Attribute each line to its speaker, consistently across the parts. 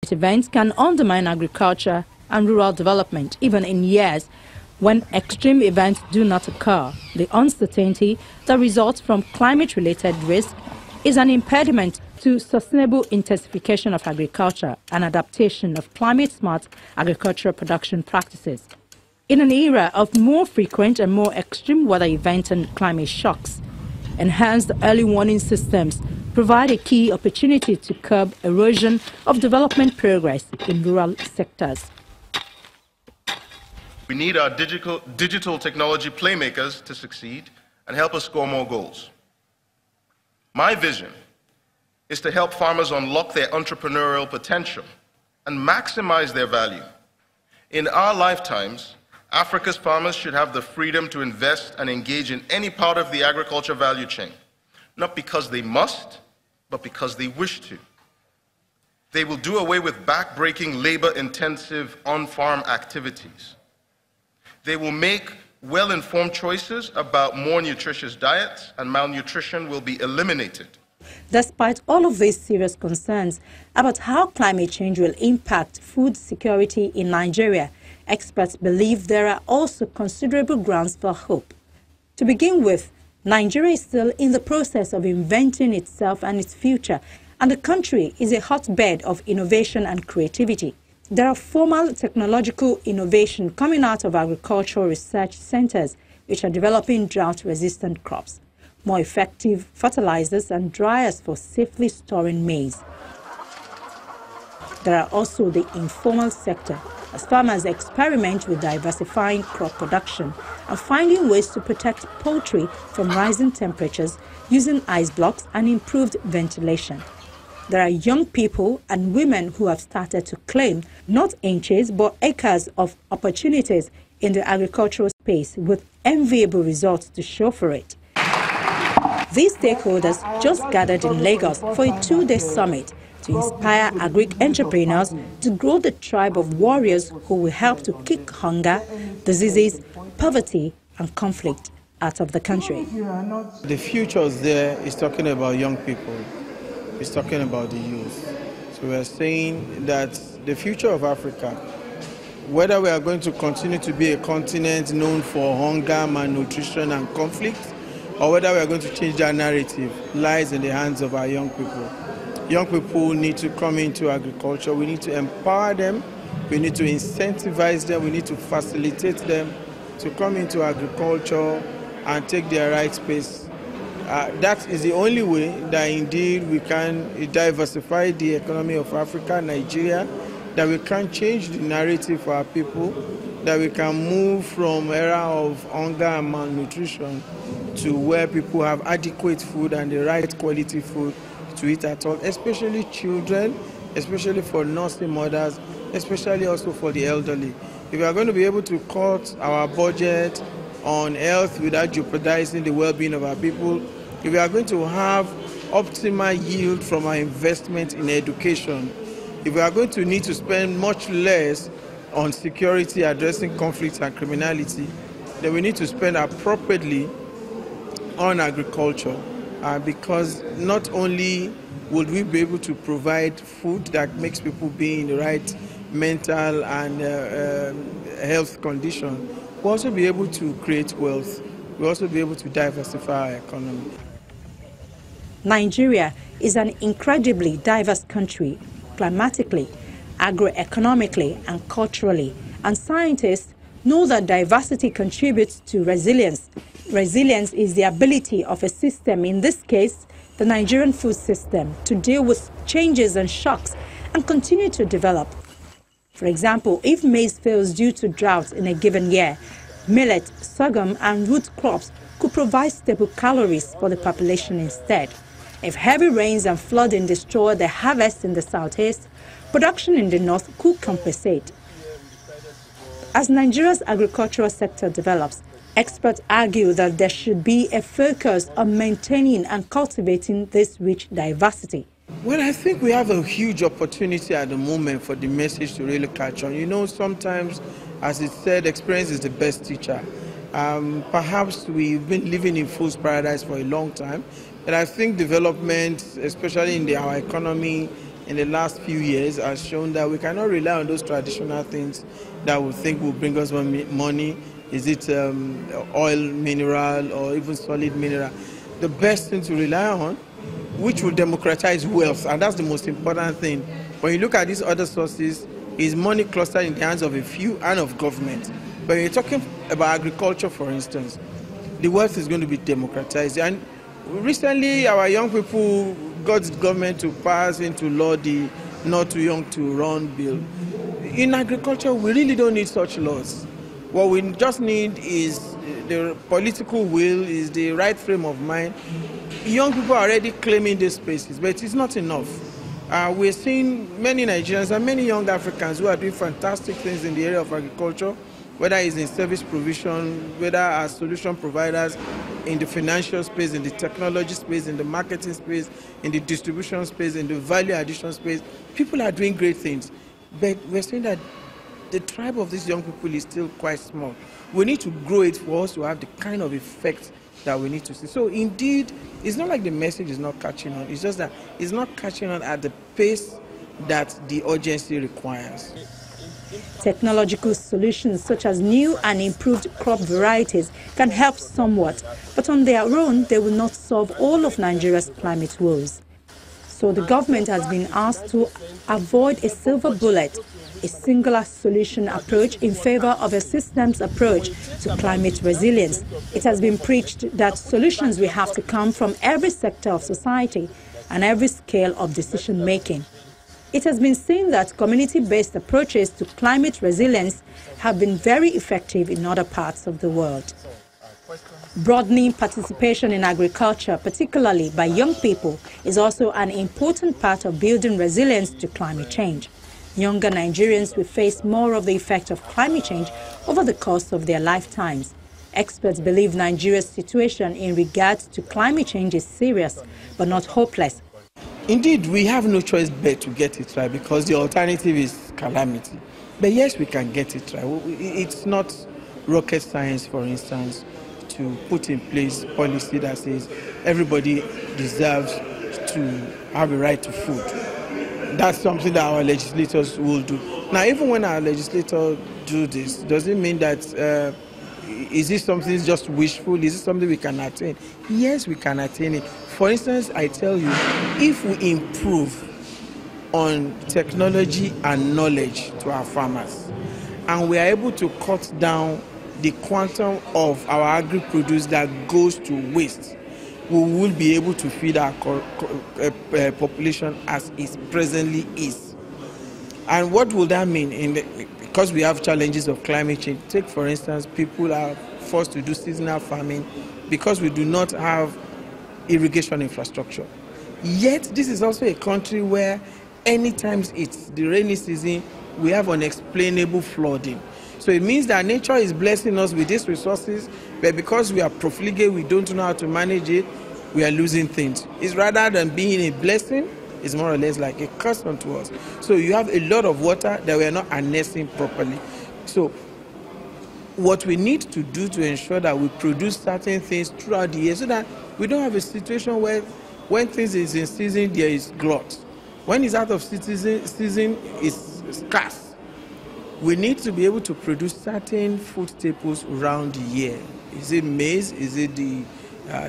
Speaker 1: Events can undermine agriculture and rural development, even in years when extreme events do not occur. The uncertainty that results from climate-related risk is an impediment to sustainable intensification of agriculture and adaptation of climate-smart agricultural production practices. In an era of more frequent and more extreme weather events and climate shocks, enhanced early warning systems provide a key opportunity to curb erosion of development progress in rural sectors.
Speaker 2: We need our digital technology playmakers to succeed and help us score more goals. My vision is to help farmers unlock their entrepreneurial potential and maximize their value. In our lifetimes, Africa's farmers should have the freedom to invest and engage in any part of the agriculture value chain, not because they must, but because they wish to. They will do away with back-breaking, labor-intensive on-farm activities. They will make well-informed choices about more nutritious diets, and malnutrition will be eliminated.
Speaker 1: Despite all of these serious concerns about how climate change will impact food security in Nigeria, experts believe there are also considerable grounds for hope. To begin with, Nigeria is still in the process of inventing itself and its future, and the country is a hotbed of innovation and creativity. There are formal technological innovation coming out of agricultural research centers which are developing drought-resistant crops, more effective fertilizers and dryers for safely storing maize. There are also the informal sector, as farmers experiment with diversifying crop production and finding ways to protect poultry from rising temperatures using ice blocks and improved ventilation. There are young people and women who have started to claim not inches but acres of opportunities in the agricultural space with enviable results to show for it. These stakeholders just gathered in Lagos for a two-day summit to inspire agric entrepreneurs to grow the tribe of warriors who will help to kick hunger, diseases, poverty and conflict out of the country.
Speaker 3: The future there is talking about young people. It's talking about the youth. So we are saying that the future of Africa, whether we are going to continue to be a continent known for hunger, malnutrition and conflict, or whether we are going to change that narrative, lies in the hands of our young people. Young people need to come into agriculture. We need to empower them. We need to incentivize them. We need to facilitate them to come into agriculture and take their right space. That is the only way that indeed we can diversify the economy of Africa, Nigeria, that we can change the narrative for our people, that we can move from era of hunger and malnutrition to where people have adequate food and the right quality food to eat at all, especially children, especially for nursing mothers, especially also for the elderly. If we are going to be able to cut our budget on health without jeopardizing the well-being of our people, if we are going to have optimal yield from our investment in education, if we are going to need to spend much less on security, addressing conflicts and criminality, then we need to spend appropriately on agriculture, because not only would we be able to provide food that makes people be in the right mental and health condition, we'll also be able to create wealth. We'll also be able to diversify our economy.
Speaker 1: Nigeria is an incredibly diverse country, climatically, agroeconomically and culturally, and scientists know that diversity contributes to resilience. Resilience is the ability of a system, in this case, the Nigerian food system, to deal with changes and shocks and continue to develop. For example, if maize fails due to drought in a given year, millet, sorghum and root crops could provide stable calories for the population instead. If heavy rains and flooding destroy the harvest in the southeast, production in the north could compensate. As Nigeria's agricultural sector develops, experts argue that there should be a focus on maintaining and cultivating this rich diversity.
Speaker 3: Well, I think we have a huge opportunity at the moment for the message to really catch on. You know, sometimes, as it said, experience is the best teacher. Perhaps we've been living in fool's paradise for a long time, but I think development, especially in our economy, in the last few years has shown that we cannot rely on those traditional things that we think will bring us money. Is it oil, mineral, or even solid mineral? The best thing to rely on, which will democratize wealth, and that's the most important thing. When you look at these other sources, is money clustered in the hands of a few and of government. But when you're talking about agriculture, for instance, the wealth is going to be democratized. And recently, our young people got the government to pass into law the Not Too Young to Run bill. In agriculture, we really don't need such laws. What we just need is the political will, is the right frame of mind. Young people are already claiming these spaces, but it's not enough. We're seeing many Nigerians and many young Africans who are doing fantastic things in the area of agriculture, whether it's in service provision, whether as solution providers in the financial space, in the technology space, in the marketing space, in the distribution space, in the value addition space. People are doing great things. But we're saying that the tribe of these young people is still quite small. We need to grow it for us to have the kind of effect that we need to see. So indeed, it's not like the message is not catching on. It's just that it's not catching on at the pace that the urgency requires.
Speaker 1: Technological solutions such as new and improved crop varieties can help somewhat, but on their own, they will not solve all of Nigeria's climate woes. So the government has been asked to avoid a silver bullet, a singular solution approach in favor of a systems approach to climate resilience. It has been preached that solutions will have to come from every sector of society and every scale of decision making. It has been seen that community-based approaches to climate resilience have been very effective in other parts of the world. Broadening participation in agriculture, particularly by young people, is also an important part of building resilience to climate change. Younger Nigerians will face more of the effect of climate change over the course of their lifetimes. Experts believe Nigeria's situation in regards to climate change is serious, but not hopeless.
Speaker 3: Indeed, we have no choice but to get it right because the alternative is calamity. But yes, we can get it right. It's not rocket science, for instance, to put in place policy that says everybody deserves to have a right to food. That's something that our legislators will do. Now, even when our legislators do this, does it mean that is this something just wishful? Is it something we can attain? Yes, we can attain it. For instance, I tell you, if we improve on technology and knowledge to our farmers, and we are able to cut down the quantum of our agri-produce that goes to waste, we will be able to feed our population as it presently is. And what will that mean? Because we have challenges of climate change. Take, for instance, people are forced to do seasonal farming because we do not have irrigation infrastructure. Yet, this is also a country where anytime it's the rainy season, we have unexplainable flooding. So it means that nature is blessing us with these resources, but because we are profligate, we don't know how to manage it, we are losing things. It's rather than being a blessing, it's more or less like a curse unto us. So you have a lot of water that we are not harnessing properly. So what we need to do to ensure that we produce certain things throughout the year so that we don't have a situation where when things is in season, there is glut. When it's out of season, it's scarce. We need to be able to produce certain food staples around the year. Is it maize? Is it the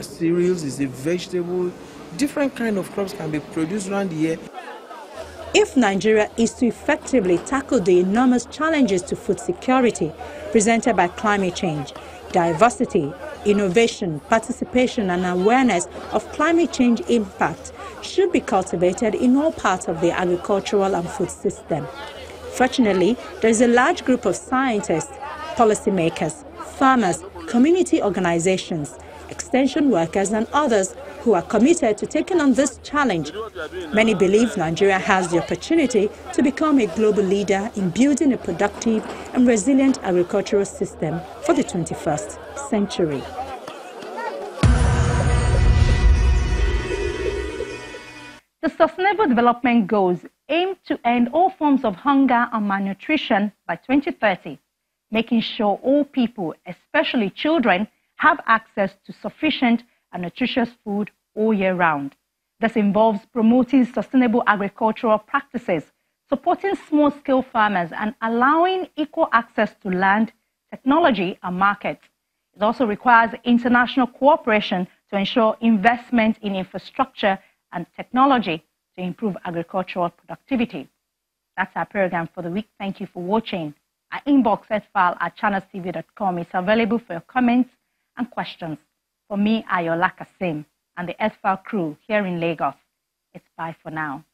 Speaker 3: cereals? Is it vegetables? Different kind of crops can be produced around the year.
Speaker 1: If Nigeria is to effectively tackle the enormous challenges to food security presented by climate change, diversity, innovation, participation and awareness of climate change impact should be cultivated in all parts of the agricultural and food system. Fortunately, there is a large group of scientists, policymakers, farmers, community organizations, extension workers and others who are committed to taking on this challenge. Many believe Nigeria has the opportunity to become a global leader in building a productive and resilient agricultural system for the 21st century. The Sustainable Development Goals aim to end all forms of hunger and malnutrition by 2030, making sure all people, especially children, have access to sufficient and nutritious food all year round. This involves promoting sustainable agricultural practices, supporting small-scale farmers, and allowing equal access to land, technology, and markets. It also requires international cooperation to ensure investment in infrastructure and technology to improve agricultural productivity. That's our program for the week. Thank you for watching. Our inbox file at channelstv.com is available for your comments and questions. For me, Ayola Kasim, and the File crew here in Lagos, it's bye for now.